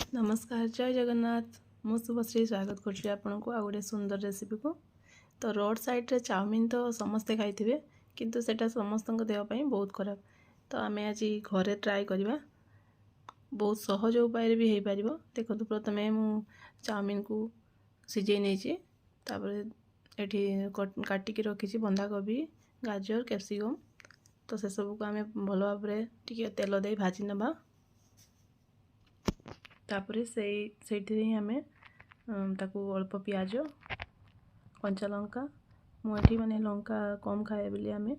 नमस्कार जय जगन्नाथ मु शुभश्री स्वागत करुँच आपन को आ गोटे सुंदर रेसिपी को। तो रोड साइड रे चाउमीन तो समस्ते खाइथिबे किंतु सेटा समस्त देह ପାଇଁ बहुत खराब। तो आमे आज घरे ट्राई करबा बहुत सहज उपाय भी हे परिबो। देखो प्रथमे मु चाउमीन को सिझे नै छी तापर एठी काटी के रखी छी बंधा कोबी गाजर कैप्सिकम। तो से सब को आमे भलो भाबरे टिके तेल दे भाजी नबा। तापरे से आमे ताकू अल्प पियाज कंचा लंका मुझे माने लंका कम खाए बोली आमे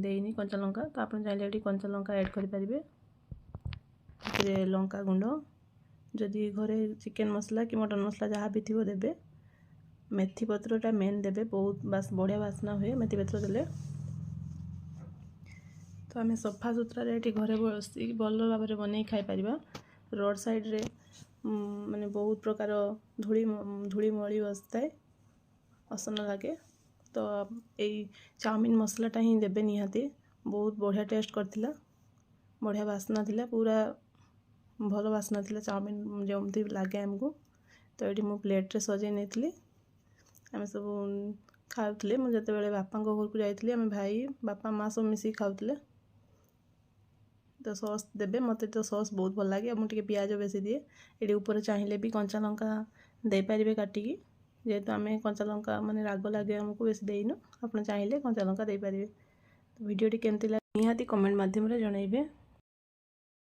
देनी कंचा लंका। तो आप चाहिए कंचा लंका ऐड करें। लंका गुंड जदि घरे चिकेन मसला कि मटन मसला जहाँ भी थी देबे। मेथी पत्रटा मेन देबे बहुत बढ़िया बास्ना हुए मेथी पत्र देले। तो आम सफा सुतरा ये घरे बस भल भाव में बन खाई पार। रोड साइड रे माने बहुत प्रकार धूली मली बसताए असन लगे। तो यही चाउमीन मसलाटा ही देबे निहाती बहुत बढ़िया टेस्ट करथिला बढ़िया बास्ना थिला पूरा भल बास्ना थिला चाउमीन जमती लगे आमको। तो ये मु प्लेट रे सजे नहीं आम सब खाऊले मुझे बेले बापा घर को जाइए आम भाई बापा माँ सब मिसिक खाऊले। तो सॉस देबे मते तो सॉस बहुत भल लगे मुझे पियाज बेसी दिए ये ऊपर चाहिए भी कंचा लंका दे पारे काटिकी जेहेतु आम कंचा लंका माने राग लगे आमको बेसी देनु आप चाहिए कंचा लंका दे पारे। तो वीडियो केमती लगे निहाती कमेंट माध्यम रे जनइबे।